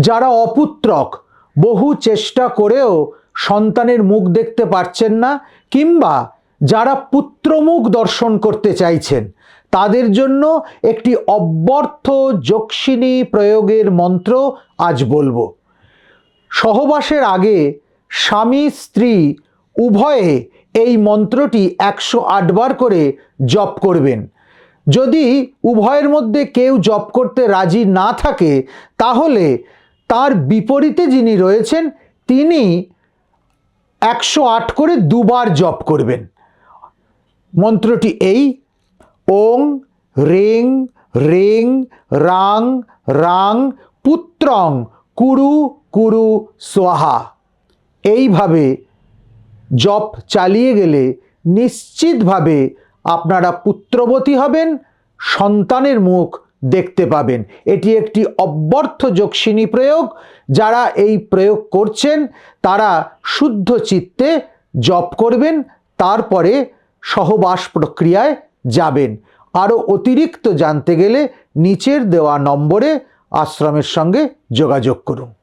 যারা অপুত্রক, বহু চেষ্টা করেও সন্তানের মুখ দেখতে পারছেন না, কিংবা যারা পুত্রমুখ দর্শন করতে চাইছেন, তাদের জন্য একটি অব্যর্থ যক্ষিণী প্রয়োগের মন্ত্র আজ বলবো। সহবাসের আগে স্বামী স্ত্রী উভয়ে এই মন্ত্রটি 108 বার করে জপ করবেন। যদি উভয়ের মধ্যে কেউ জপ করতে রাজি না থাকে, তাহলে তার বিপরীতে যিনি রয়েছেন তিনি 108 করে দুবার জপ করবেন। মন্ত্রটি এই: ওং রেং রেং রাং রাং পুত্রং কুরু কুরু স্বাহা। এইভাবে জপ চালিয়ে গেলে নিশ্চিতভাবে আপনারা পুত্রবতী হবেন, সন্তানের মুখ দেখতে পাবেন। এটি একটি অব্যর্থ যক্ষিণী প্রয়োগ। যারা এই প্রয়োগ করছেন তারা শুদ্ধ চিত্তে জপ করবেন, তারপরে সহবাস প্রক্রিয়ায় যাবেন। আরও অতিরিক্ত জানতে গেলে নিচের দেওয়া নম্বরে আশ্রমের সঙ্গে যোগাযোগ করুন।